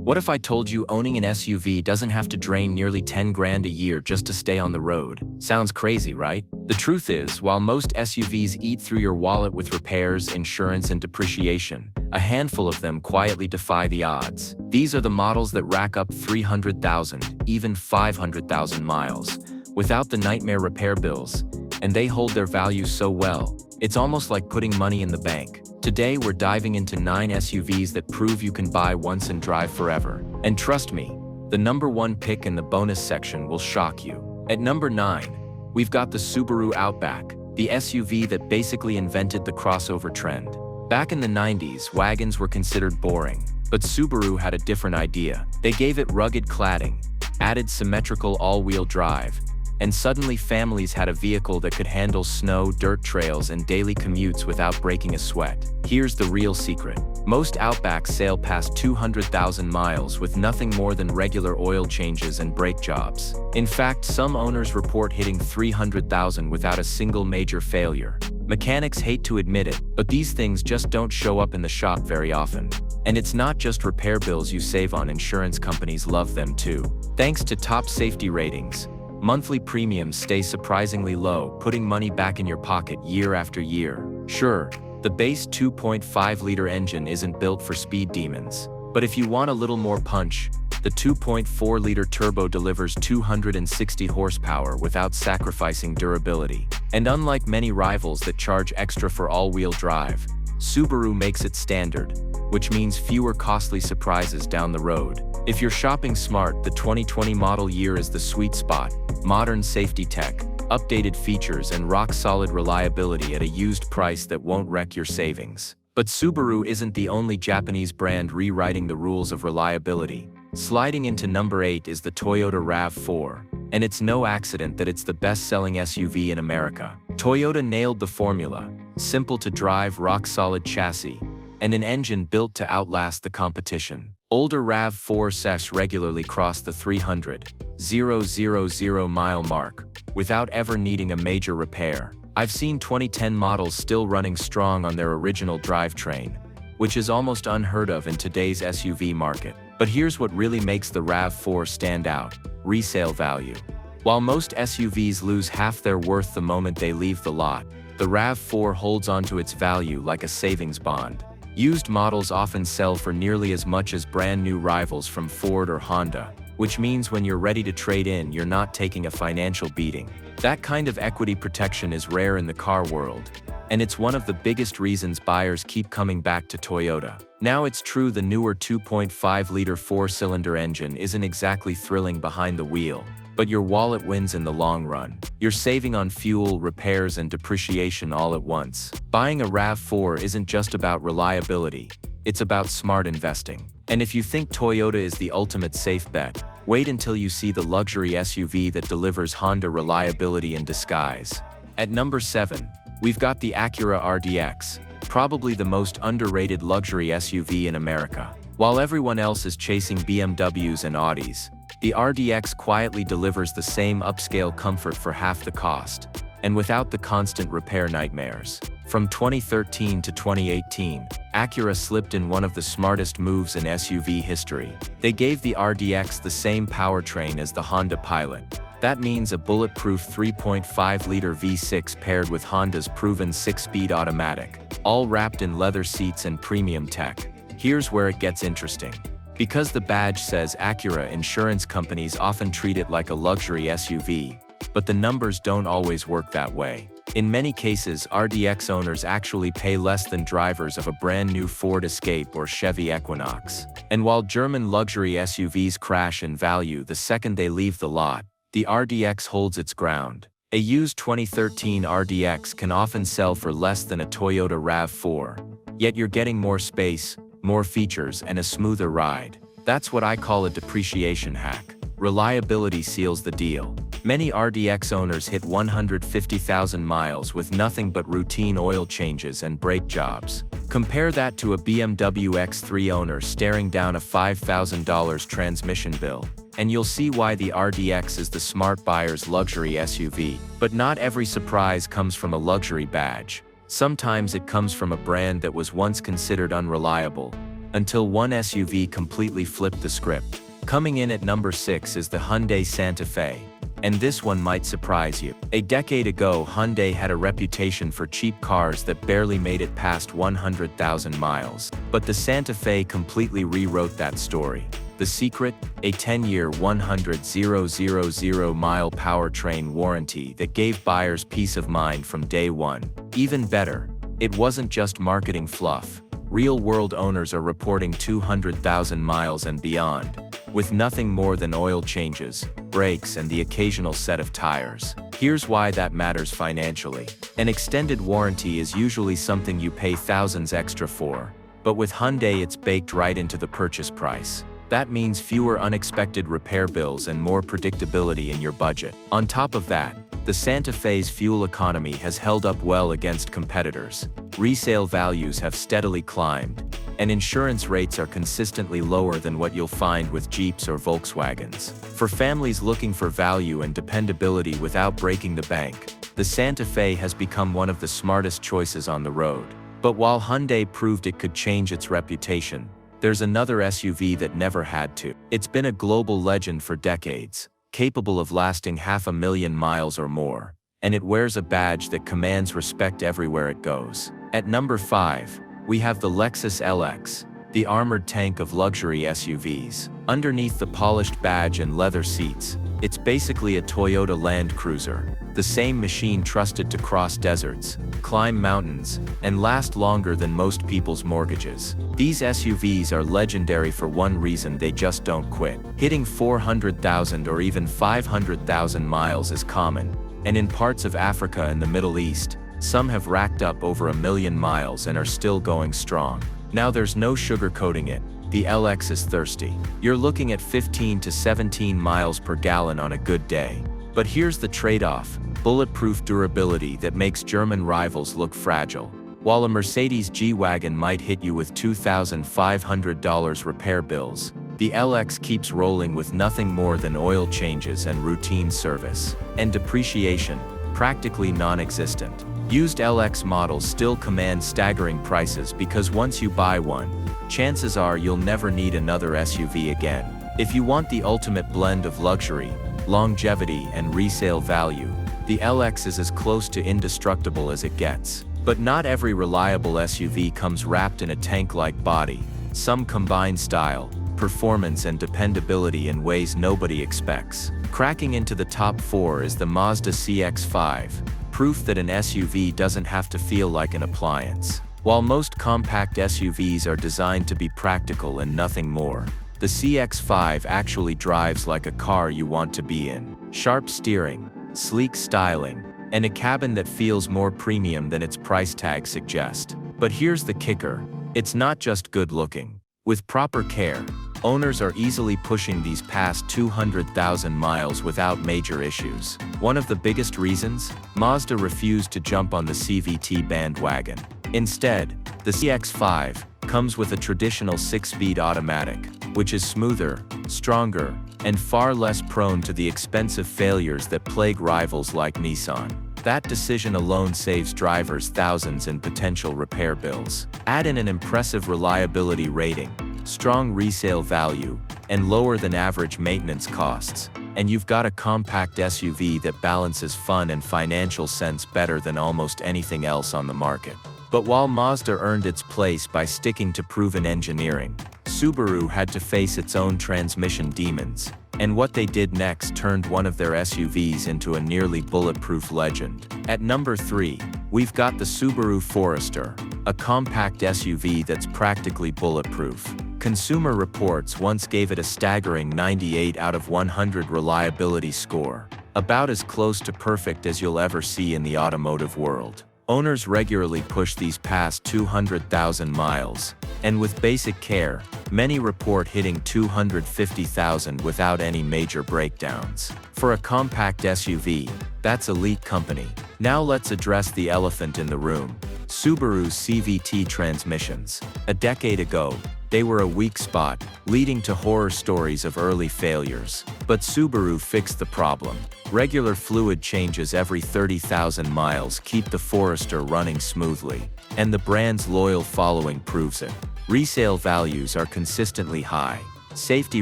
What if I told you owning an SUV doesn't have to drain nearly 10 grand a year just to stay on the road? Sounds crazy, right? The truth is, while most SUVs eat through your wallet with repairs, insurance, and depreciation, a handful of them quietly defy the odds. These are the models that rack up 300,000, even 500,000 miles, without the nightmare repair bills, and they hold their value so well, it's almost like putting money in the bank. Today we're diving into 9 SUVs that prove you can buy once and drive forever. And trust me, the number 1 pick in the bonus section will shock you. At number 9, we've got the Subaru Outback, the SUV that basically invented the crossover trend. Back in the 90s, wagons were considered boring, but Subaru had a different idea. They gave it rugged cladding, added symmetrical all-wheel drive, and suddenly families had a vehicle that could handle snow, dirt trails, and daily commutes without breaking a sweat. Here's the real secret. Most Outbacks sail past 200,000 miles with nothing more than regular oil changes and brake jobs. In fact, some owners report hitting 300,000 without a single major failure. Mechanics hate to admit it, but these things just don't show up in the shop very often. And it's not just repair bills you save on, insurance companies love them too. Thanks to top safety ratings, monthly premiums stay surprisingly low, putting money back in your pocket year after year. Sure, the base 2.5-liter engine isn't built for speed demons, but if you want a little more punch, the 2.4-liter turbo delivers 260 horsepower without sacrificing durability. And unlike many rivals that charge extra for all-wheel drive, Subaru makes it standard, which means fewer costly surprises down the road. If you're shopping smart, the 2020 model year is the sweet spot. Modern safety tech, updated features, and rock-solid reliability at a used price that won't wreck your savings. But Subaru isn't the only Japanese brand rewriting the rules of reliability. Sliding into number 8 is the Toyota RAV4, and it's no accident that it's the best-selling SUV in America. Toyota nailed the formula: simple to drive, rock-solid chassis, and an engine built to outlast the competition. Older RAV4s regularly cross the 300,000 mile mark without ever needing a major repair. I've seen 2010 models still running strong on their original drivetrain, which is almost unheard of in today's SUV market. But here's what really makes the RAV4 stand out: resale value. While most SUVs lose half their worth the moment they leave the lot, the RAV4 holds onto its value like a savings bond. Used models often sell for nearly as much as brand new rivals from Ford or Honda, which means when you're ready to trade in, you're not taking a financial beating. That kind of equity protection is rare in the car world, and it's one of the biggest reasons buyers keep coming back to Toyota. Now, it's true the newer 2.5-liter 4-cylinder engine isn't exactly thrilling behind the wheel, but your wallet wins in the long run. You're saving on fuel, repairs, and depreciation all at once. Buying a RAV4 isn't just about reliability, it's about smart investing. And if you think Toyota is the ultimate safe bet, wait until you see the luxury SUV that delivers Honda reliability in disguise. At number 7, we've got the Acura RDX, probably the most underrated luxury SUV in America. While everyone else is chasing BMWs and Audis, the RDX quietly delivers the same upscale comfort for half the cost, and without the constant repair nightmares. From 2013 to 2018, Acura slipped in one of the smartest moves in SUV history. They gave the RDX the same powertrain as the Honda Pilot. That means a bulletproof 3.5-liter V6 paired with Honda's proven 6-speed automatic, all wrapped in leather seats and premium tech. Here's where it gets interesting. Because the badge says Acura, insurance companies often treat it like a luxury SUV, but the numbers don't always work that way. In many cases, RDX owners actually pay less than drivers of a brand new Ford Escape or Chevy Equinox. And while German luxury SUVs crash in value the second they leave the lot, the RDX holds its ground. A used 2013 RDX can often sell for less than a Toyota RAV4, yet you're getting more space, more features, and a smoother ride. That's what I call a depreciation hack. Reliability seals the deal. Many RDX owners hit 150,000 miles with nothing but routine oil changes and brake jobs. Compare that to a BMW X3 owner staring down a $5,000 transmission bill, and you'll see why the RDX is the smart buyer's luxury SUV. But not every surprise comes from a luxury badge. Sometimes it comes from a brand that was once considered unreliable, until one SUV completely flipped the script. Coming in at number 6 is the Hyundai Santa Fe. And this one might surprise you. A decade ago, Hyundai had a reputation for cheap cars that barely made it past 100,000 miles. But the Santa Fe completely rewrote that story. The secret? A 10-year 100,000-mile powertrain warranty that gave buyers peace of mind from day one. Even better, it wasn't just marketing fluff. Real-world owners are reporting 200,000 miles and beyond, with nothing more than oil changes, brakes, and the occasional set of tires. Here's why that matters financially. An extended warranty is usually something you pay thousands extra for, but with Hyundai it's baked right into the purchase price. That means fewer unexpected repair bills and more predictability in your budget. On top of that, the Santa Fe's fuel economy has held up well against competitors. Resale values have steadily climbed, and insurance rates are consistently lower than what you'll find with Jeeps or Volkswagens. For families looking for value and dependability without breaking the bank, the Santa Fe has become one of the smartest choices on the road. But while Hyundai proved it could change its reputation, there's another SUV that never had to. It's been a global legend for decades, capable of lasting 500,000 miles or more, and it wears a badge that commands respect everywhere it goes. At number 5, we have the Lexus LX, the armored tank of luxury SUVs. Underneath the polished badge and leather seats, it's basically a Toyota Land Cruiser, the same machine trusted to cross deserts, climb mountains, and last longer than most people's mortgages. These SUVs are legendary for one reason: they just don't quit. Hitting 400,000 or even 500,000 miles is common, and in parts of Africa and the Middle East, some have racked up over 1,000,000 miles and are still going strong. Now there's no sugarcoating it. The LX is thirsty. You're looking at 15 to 17 miles per gallon on a good day. But here's the trade-off: bulletproof durability that makes German rivals look fragile. While a Mercedes G-Wagon might hit you with $2,500 repair bills, the LX keeps rolling with nothing more than oil changes and routine service. And depreciation, practically non-existent. Used LX models still command staggering prices because once you buy one, chances are you'll never need another SUV again. If you want the ultimate blend of luxury, longevity, and resale value, the LX is as close to indestructible as it gets. But not every reliable SUV comes wrapped in a tank-like body. Some combine style, performance, and dependability in ways nobody expects. Cracking into the top 4 is the Mazda CX-5, proof that an SUV doesn't have to feel like an appliance. While most compact SUVs are designed to be practical and nothing more, the CX-5 actually drives like a car you want to be in. Sharp steering, sleek styling, and a cabin that feels more premium than its price tag suggests. But here's the kicker: it's not just good looking. With proper care, owners are easily pushing these past 200,000 miles without major issues. One of the biggest reasons? Mazda refused to jump on the CVT bandwagon. Instead, the CX-5 comes with a traditional 6-speed automatic, which is smoother, stronger, and far less prone to the expensive failures that plague rivals like Nissan. That decision alone saves drivers thousands in potential repair bills. Add in an impressive reliability rating, strong resale value, and lower than average maintenance costs, and you've got a compact SUV that balances fun and financial sense better than almost anything else on the market. But while Mazda earned its place by sticking to proven engineering, Subaru had to face its own transmission demons, and what they did next turned one of their SUVs into a nearly bulletproof legend. At number 3, we've got the Subaru Forester, a compact SUV that's practically bulletproof. Consumer Reports once gave it a staggering 98 out of 100 reliability score, about as close to perfect as you'll ever see in the automotive world. Owners regularly push these past 200,000 miles, and with basic care, many report hitting 250,000 without any major breakdowns. For a compact SUV, that's elite company. Now let's address the elephant in the room: Subaru's CVT transmissions. A decade ago, They were a weak spot, leading to horror stories of early failures. But Subaru fixed the problem. Regular fluid changes every 30,000 miles keep the Forester running smoothly, and the brand's loyal following proves it. Resale values are consistently high, safety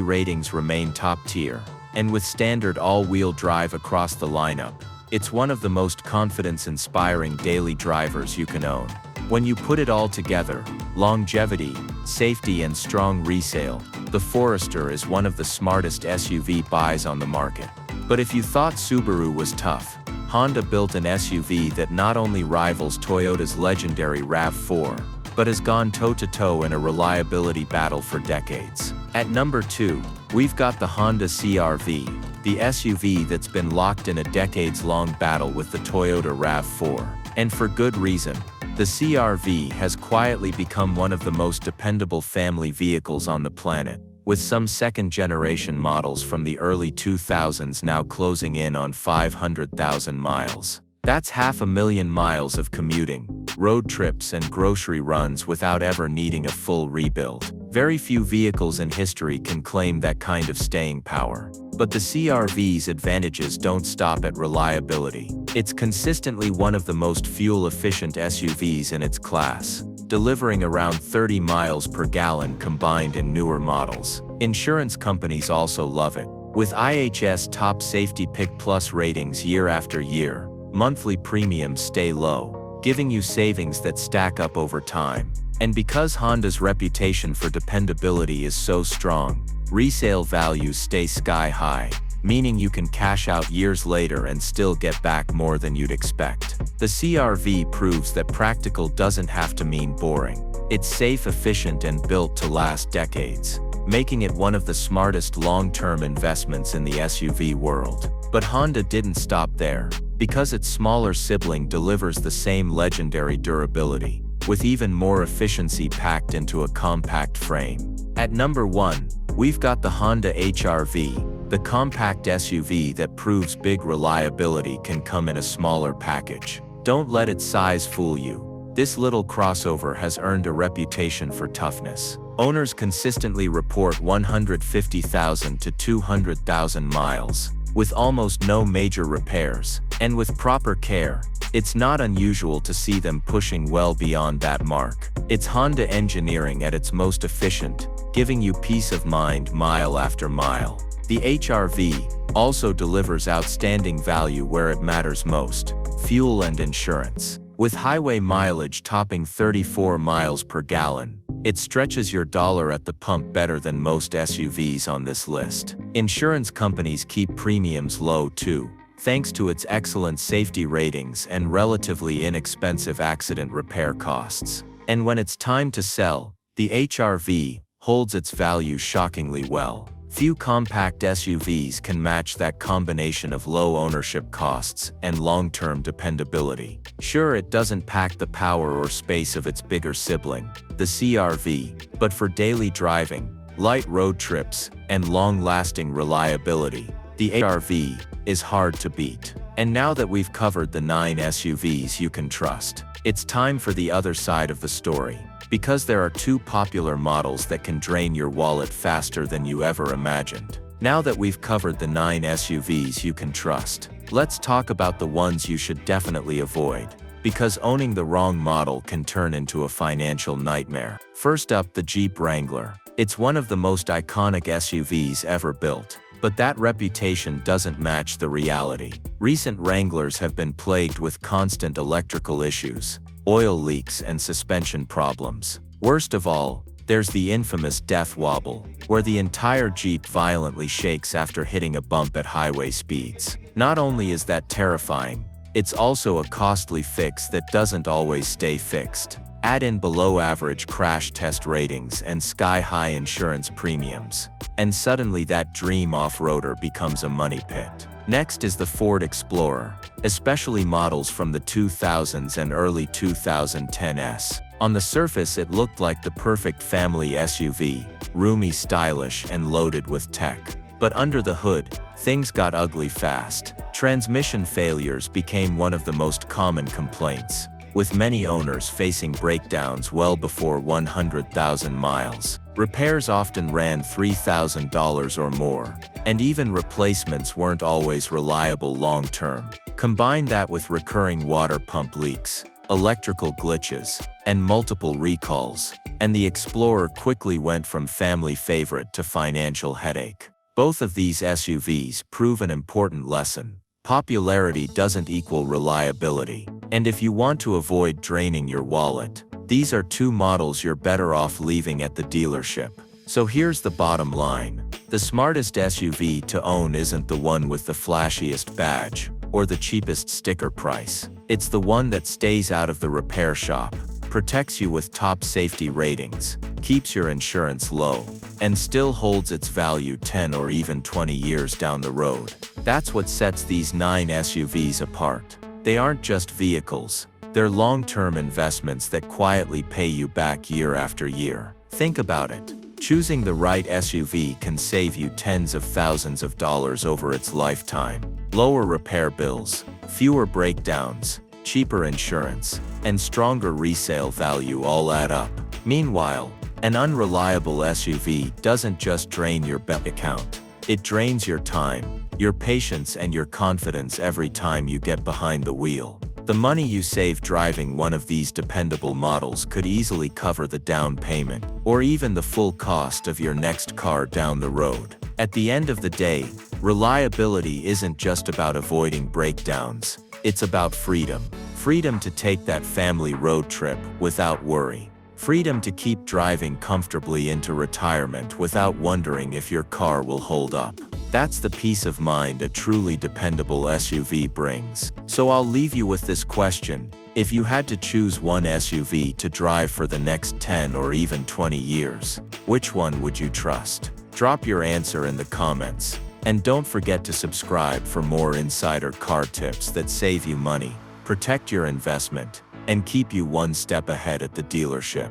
ratings remain top tier, and with standard all-wheel drive across the lineup, it's one of the most confidence-inspiring daily drivers you can own. When you put it all together, longevity, safety and strong resale, the Forester is one of the smartest SUV buys on the market. But if you thought Subaru was tough, Honda built an SUV that not only rivals Toyota's legendary RAV4, but has gone toe-to-toe in a reliability battle for decades. At number 2, we've got the Honda CR-V, the SUV that's been locked in a decades-long battle with the Toyota RAV4. And for good reason. The CR-V has quietly become one of the most dependable family vehicles on the planet, with some second-generation models from the early 2000s now closing in on 500,000 miles. That's 500,000 miles of commuting, road trips and grocery runs without ever needing a full rebuild. Very few vehicles in history can claim that kind of staying power. But the CR-V's advantages don't stop at reliability. It's consistently one of the most fuel-efficient SUVs in its class, delivering around 30 miles per gallon combined in newer models. Insurance companies also love it. With IHS Top Safety Pick Plus ratings year after year, monthly premiums stay low, giving you savings that stack up over time. And because Honda's reputation for dependability is so strong, resale values stay sky high, meaning you can cash out years later and still get back more than you'd expect. The CR-V proves that practical doesn't have to mean boring. It's safe, efficient, and built to last decades, making it one of the smartest long-term investments in the SUV world. But Honda didn't stop there, because its smaller sibling delivers the same legendary durability, with even more efficiency packed into a compact frame. At number 1, we've got the Honda HR-V, the compact SUV that proves big reliability can come in a smaller package. Don't let its size fool you. This little crossover has earned a reputation for toughness. Owners consistently report 150,000 to 200,000 miles, with almost no major repairs, and with proper care, it's not unusual to see them pushing well beyond that mark. It's Honda engineering at its most efficient, giving you peace of mind mile after mile. The HR-V also delivers outstanding value where it matters most: fuel and insurance. With highway mileage topping 34 miles per gallon, it stretches your dollar at the pump better than most SUVs on this list. Insurance companies keep premiums low too, thanks to its excellent safety ratings and relatively inexpensive accident repair costs. And when it's time to sell, the HR-V holds its value shockingly well. Few compact SUVs can match that combination of low ownership costs and long-term dependability. Sure, it doesn't pack the power or space of its bigger sibling, the CR-V, but for daily driving, light road trips, and long-lasting reliability, the HR-V is hard to beat. And now that we've covered the 9 SUVs you can trust, it's time for the other side of the story. Because there are 2 popular models that can drain your wallet faster than you ever imagined. Now that we've covered the 9 SUVs you can trust, let's talk about the ones you should definitely avoid. Because owning the wrong model can turn into a financial nightmare. First up, the Jeep Wrangler. It's one of the most iconic SUVs ever built, but that reputation doesn't match the reality. Recent Wranglers have been plagued with constant electrical issues, oil leaks and suspension problems. Worst of all, there's the infamous death wobble, where the entire Jeep violently shakes after hitting a bump at highway speeds. Not only is that terrifying, it's also a costly fix that doesn't always stay fixed. Add in below-average crash test ratings and sky-high insurance premiums, and suddenly that dream off-roader becomes a money pit. Next is the Ford Explorer, especially models from the 2000s and early 2010s. On the surface, it looked like the perfect family SUV, roomy, stylish, and loaded with tech. But under the hood, things got ugly fast. Transmission failures became one of the most common complaints, with many owners facing breakdowns well before 100,000 miles. Repairs often ran $3,000 or more, and even replacements weren't always reliable long-term. Combine that with recurring water pump leaks, electrical glitches, and multiple recalls, and the Explorer quickly went from family favorite to financial headache. Both of these SUVs prove an important lesson. Popularity doesn't equal reliability, and if you want to avoid draining your wallet, these are two models you're better off leaving at the dealership. So here's the bottom line. The smartest SUV to own isn't the one with the flashiest badge or the cheapest sticker price. It's the one that stays out of the repair shop, protects you with top safety ratings, keeps your insurance low, and still holds its value 10 or even 20 years down the road. That's what sets these 9 SUVs apart. They aren't just vehicles. They're long-term investments that quietly pay you back year after year. Think about it. Choosing the right SUV can save you tens of thousands of dollars over its lifetime. Lower repair bills, fewer breakdowns, cheaper insurance, and stronger resale value all add up. Meanwhile, an unreliable SUV doesn't just drain your bank account. It drains your time, your patience, and your confidence every time you get behind the wheel. The money you save driving one of these dependable models could easily cover the down payment, or even the full cost of your next car down the road. At the end of the day, reliability isn't just about avoiding breakdowns. It's about freedom. Freedom to take that family road trip without worry. Freedom to keep driving comfortably into retirement without wondering if your car will hold up. That's the peace of mind a truly dependable SUV brings. So I'll leave you with this question. If you had to choose one SUV to drive for the next 10 or even 20 years, which one would you trust? Drop your answer in the comments. And don't forget to subscribe for more insider car tips that save you money, protect your investment, and keep you one step ahead at the dealership.